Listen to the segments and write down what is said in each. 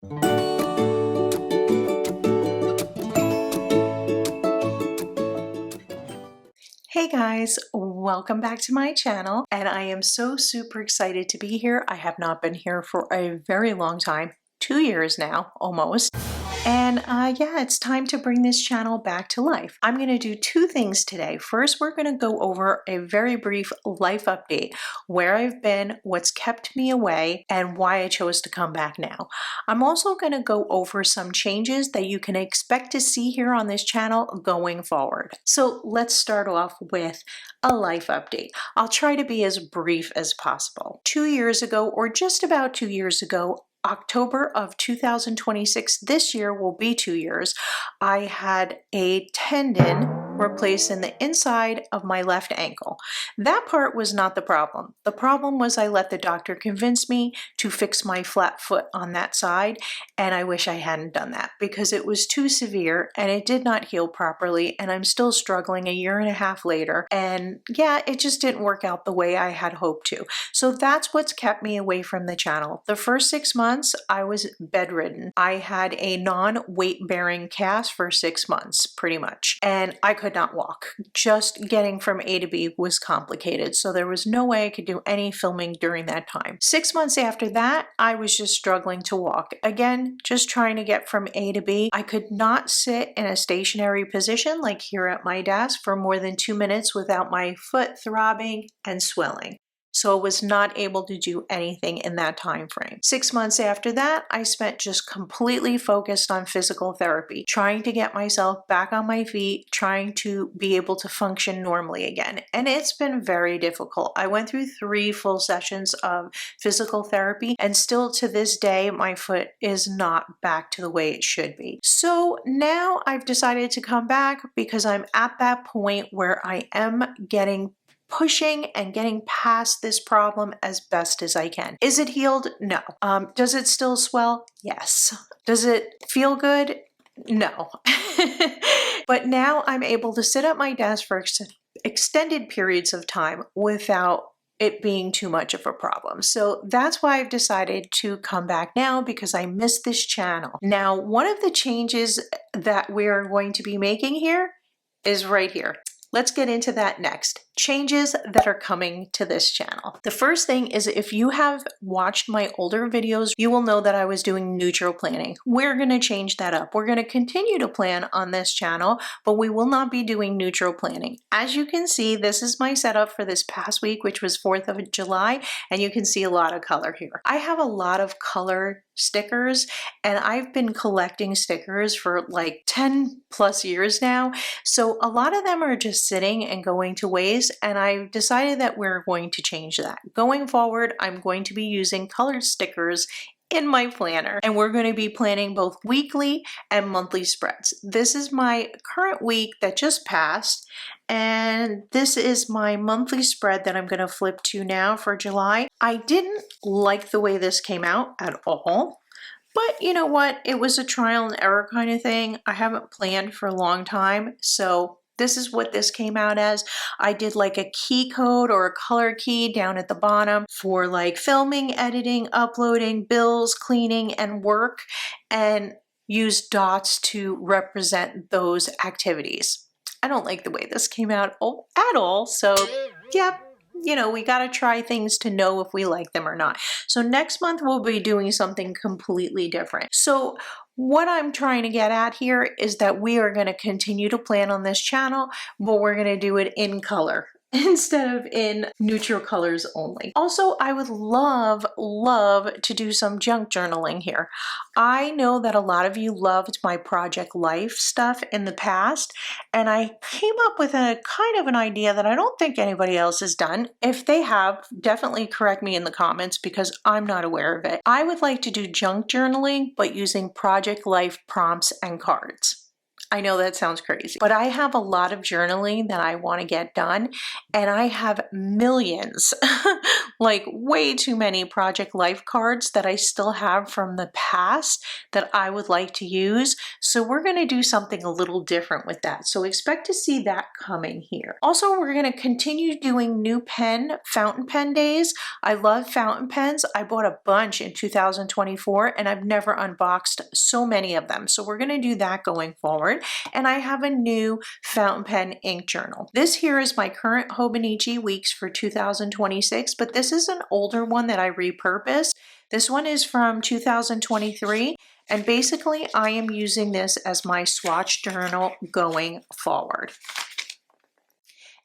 Hey guys, welcome back to my channel, and I am so super excited to be here. I have not been here for a very long time, 2 years now, almost. And yeah, it's time to bring this channel back to life. I'm going to do two things today. First, we're going to go over a very brief life update, where I've been, what's kept me away, and why I chose to come back now. I'm also going to go over some changes that you can expect to see here on this channel going forward. So let's start off with a life update. I'll try to be as brief as possible. 2 years ago, or just about 2 years ago, October of 2026, this year will be 2 years, I had a tendon replaced in the inside of my left ankle. That part was not the problem. The problem was I let the doctor convince me to fix my flat foot on that side, and I wish I hadn't done that because it was too severe and it did not heal properly, and I'm still struggling a year and a half later, and yeah, it just didn't work out the way I had hoped to. So that's what's kept me away from the channel. The first 6 months, I was bedridden. I had a non-weight bearing cast for 6 months, pretty much, and I could not walk. Just getting from A to B was complicated, so there was no way I could do any filming during that time. 6 months after that, I was just struggling to walk. Again, just trying to get from A to B. I could not sit in a stationary position like here at my desk for more than 2 minutes without my foot throbbing and swelling. So I was not able to do anything in that time frame. 6 months after that, I spent just completely focused on physical therapy, trying to get myself back on my feet, trying to be able to function normally again. And it's been very difficult. I went through 3 full sessions of physical therapy, and still to this day, my foot is not back to the way it should be. So now I've decided to come back because I'm at that point where I am pushing and getting past this problem as best as I can. Is it healed? No. Does it still swell? Yes. Does it feel good? No. But now I'm able to sit at my desk for extended periods of time without it being too much of a problem. So that's why I've decided to come back now, because I missed this channel. Now, one of the changes that we're going to be making here is right here. Let's get into that next. Changes that are coming to this channel. The first thing is, if you have watched my older videos, you will know that I was doing neutral planning. We're going to change that up. We're going to continue to plan on this channel, but we will not be doing neutral planning. As you can see, this is my setup for this past week, which was 4th of July, and you can see a lot of color here. I have a lot of color stickers, and I've been collecting stickers for like 10 plus years now. So a lot of them are just sitting and going to waste, and I've decided that we're going to change that. Going forward, I'm going to be using colored stickers in my planner, and we're going to be planning both weekly and monthly spreads. This is my current week that just passed, and this is my monthly spread that I'm going to flip to now for July. I didn't like the way this came out at all, but you know what? It was a trial and error kind of thing. I haven't planned for a long time, so this is what this came out as. I did like a key code or a color key down at the bottom for like filming, editing, uploading, bills, cleaning, and work, and used dots to represent those activities. I don't like the way this came out at all, so yeah, you know, we got to try things to know if we like them or not. So next month we'll be doing something completely different. So what I'm trying to get at here is that we are going to continue to plan on this channel, but we're going to do it in color instead of in neutral colors only. Also, I would love to do some junk journaling here. I know that a lot of you loved my Project Life stuff in the past, and I came up with a kind of an idea that I don't think anybody else has done. If they have, definitely correct me in the comments because I'm not aware of it. I would like to do junk journaling, but using Project Life prompts and cards. I know that sounds crazy, but I have a lot of journaling that I want to get done, and I have millions, like way too many project life cards that I still have from the past that I would like to use. So we're going to do something a little different with that. So expect to see that coming here. Also, we're going to continue doing new fountain pen days. I love fountain pens. I bought a bunch in 2024 and I've never unboxed so many of them. So we're going to do that going forward. And I have a new fountain pen ink journal. This here is my current Hobonichi Weeks for 2026, but this is an older one that I repurposed. This one is from 2023, and basically I am using this as my swatch journal going forward.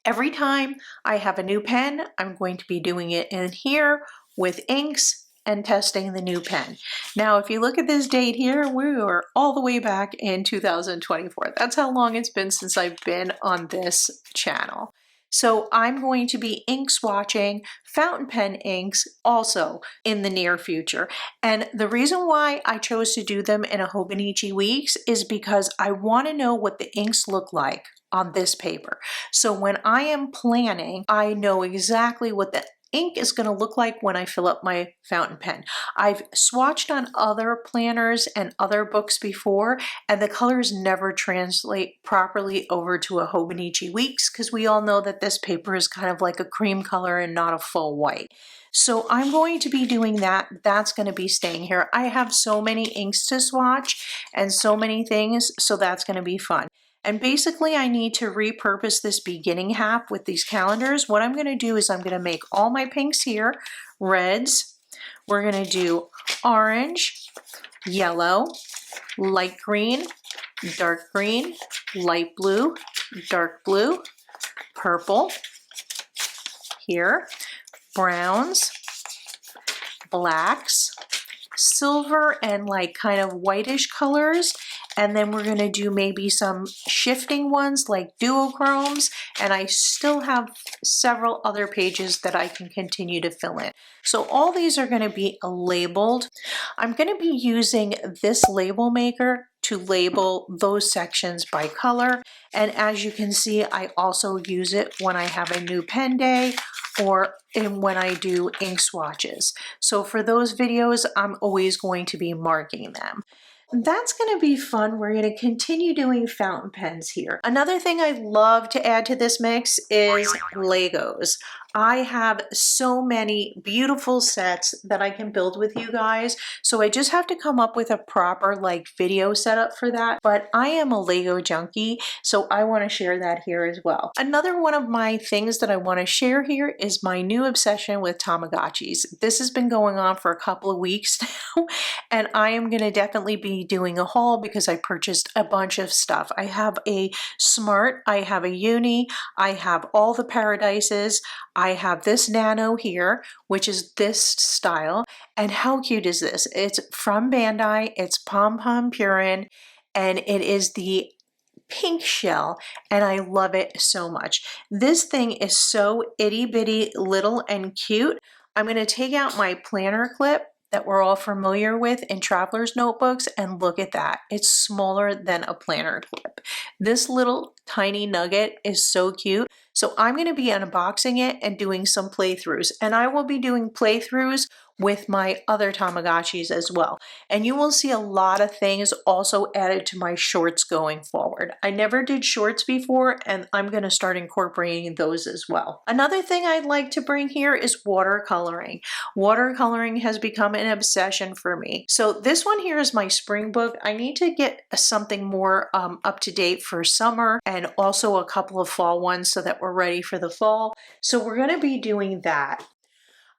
Every time I have a new pen, I'm going to be doing it in here with inks and testing the new pen. Now, if you look at this date here, we are all the way back in 2024. That's how long it's been since I've been on this channel. So I'm going to be ink swatching fountain pen inks also in the near future. And the reason why I chose to do them in a Hobonichi Weeks is because I want to know what the inks look like on this paper. So when I am planning, I know exactly what the ink is going to look like when I fill up my fountain pen. I've swatched on other planners and other books before, and the colors never translate properly over to a Hobonichi Weeks because we all know that this paper is kind of like a cream color and not a full white. So I'm going to be doing that. That's going to be staying here. I have so many inks to swatch and so many things, so that's going to be fun. And basically I need to repurpose this beginning half with these calendars. What I'm going to do is I'm going to make all my pinks here reds. We're going to do orange, yellow, light green, dark green, light blue, dark blue, purple here, browns, blacks, silver, and like kind of whitish colors. And then we're going to do maybe some shifting ones like duochromes, and I still have several other pages that I can continue to fill in. So all these are going to be labeled. I'm going to be using this label maker to label those sections by color. And as you can see, I also use it when I have a new pen day or when I do ink swatches. So for those videos, I'm always going to be marking them. That's going to be fun. We're going to continue doing fountain pens here. Another thing I love to add to this mix is Legos. I have so many beautiful sets that I can build with you guys. So I just have to come up with a proper like video setup for that. But I am a Lego junkie, so I want to share that here as well. Another one of my things that I want to share here is my new obsession with Tamagotchis. This has been going on for a couple of weeks now, and I am going to definitely be doing a haul because I purchased a bunch of stuff. I have a Smart, I have a Uni, I have all the Paradises, I have this Nano here, which is this style. And how cute is this? It's from Bandai, it's Pom Pom Purin, and it is the pink shell, and I love it so much. This thing is so itty bitty little and cute. I'm going to take out my planner clip that we're all familiar with in traveler's notebooks, and look at that. It's smaller than a planner clip. This little tiny nugget is so cute. So I'm going to be unboxing it and doing some playthroughs, and I will be doing playthroughs with my other Tamagotchis as well. And you will see a lot of things also added to my shorts going forward. I never did shorts before, and I'm going to start incorporating those as well. Another thing I'd like to bring here is watercoloring. Watercoloring has become an obsession for me. So this one here is my spring book. I need to get something more up to date for summer, and also a couple of fall ones so that we're ready for the fall. So we're going to be doing that.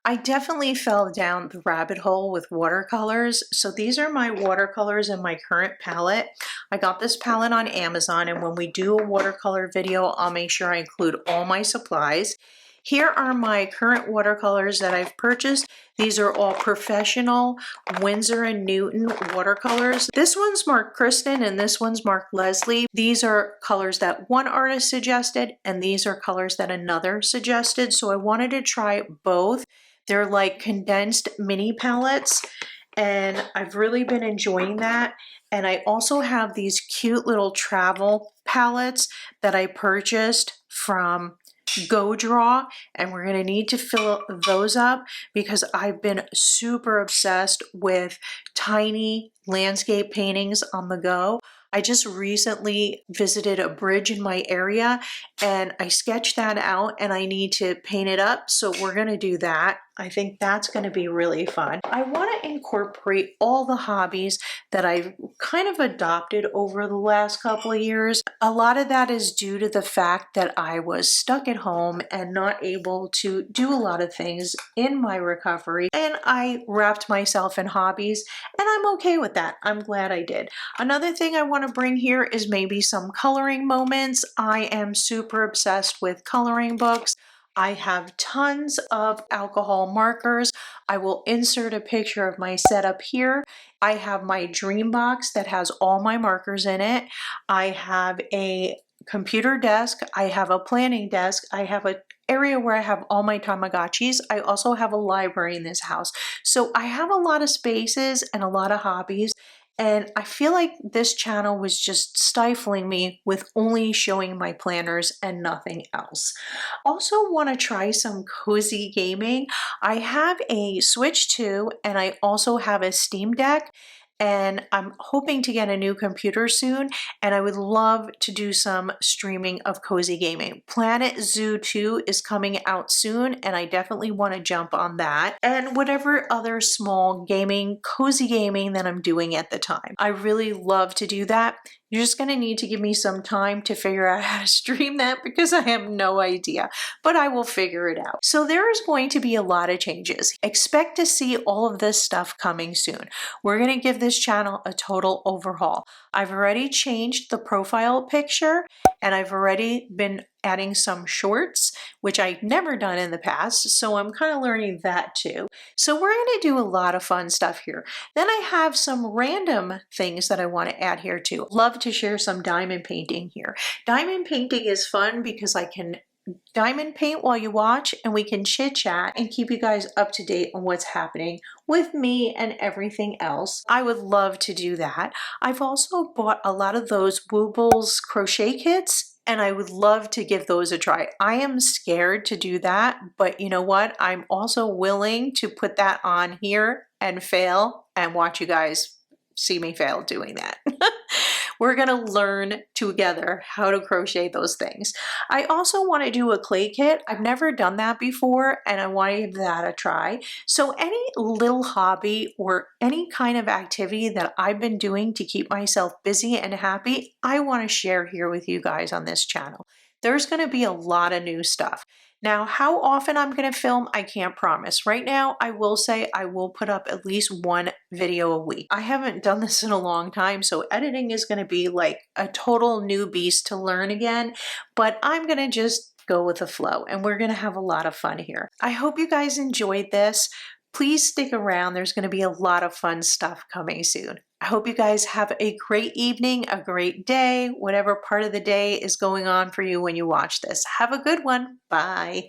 I definitely fell down the rabbit hole with watercolors. So these are my watercolors in my current palette. I got this palette on Amazon, and when we do a watercolor video, I'll make sure I include all my supplies. Here are my current watercolors that I've purchased. These are all professional Winsor & Newton watercolors. This one's marked Kristen and this one's marked Leslie. These are colors that one artist suggested, and these are colors that another suggested. So I wanted to try both. They're like condensed mini palettes, and I've really been enjoying that. And I also have these cute little travel palettes that I purchased from Go Draw, and we're going to need to fill those up because I've been super obsessed with tiny landscape paintings on the go. I just recently visited a bridge in my area and I sketched that out and I need to paint it up. So we're going to do that. I think that's going to be really fun. I want to incorporate all the hobbies that I've kind of adopted over the last couple of years. A lot of that is due to the fact that I was stuck at home and not able to do a lot of things in my recovery, and I wrapped myself in hobbies, and I'm okay with that. I'm glad I did. Another thing I want to bring here is maybe some coloring moments. I am super obsessed with coloring books. I have tons of alcohol markers. I will insert a picture of my setup here. I have my dream box that has all my markers in it. I have a computer desk. I have a planning desk. I have an area where I have all my Tamagotchis. I also have a library in this house. So I have a lot of spaces and a lot of hobbies. And I feel like this channel was just stifling me with only showing my planners and nothing else. Also want to try some cozy gaming. I have a Switch 2 and I also have a Steam Deck. And I'm hoping to get a new computer soon, and I would love to do some streaming of cozy gaming. Planet Zoo 2 is coming out soon, and I definitely want to jump on that. And whatever other small gaming, cozy gaming that I'm doing at the time. I really love to do that. You're just going to need to give me some time to figure out how to stream that because I have no idea, but I will figure it out. So there is going to be a lot of changes. Expect to see all of this stuff coming soon. We're going to give this channel a total overhaul. I've already changed the profile picture and I've already been adding some shorts, which I've never done in the past. So I'm kind of learning that too. So we're going to do a lot of fun stuff here. Then I have some random things that I want to add here too. Love to share some diamond painting here. Diamond painting is fun because I can diamond paint while you watch and we can chit chat and keep you guys up to date on what's happening with me and everything else. I would love to do that. I've also bought a lot of those Woobles crochet kits and I would love to give those a try. I am scared to do that, but you know what? I'm also willing to put that on here and fail and watch you guys see me fail doing that. We're gonna learn together how to crochet those things. I also want to do a clay kit. I've never done that before and I want to give that a try. So any little hobby or any kind of activity that I've been doing to keep myself busy and happy, I want to share here with you guys on this channel. There's going to be a lot of new stuff. Now, how often I'm going to film, I can't promise. Right now, I will say I will put up at least one video a week. I haven't done this in a long time, so editing is going to be like a total new beast to learn again, but I'm going to just go with the flow and we're going to have a lot of fun here. I hope you guys enjoyed this. Please stick around. There's going to be a lot of fun stuff coming soon. I hope you guys have a great evening, a great day, whatever part of the day is going on for you when you watch this. Have a good one. Bye.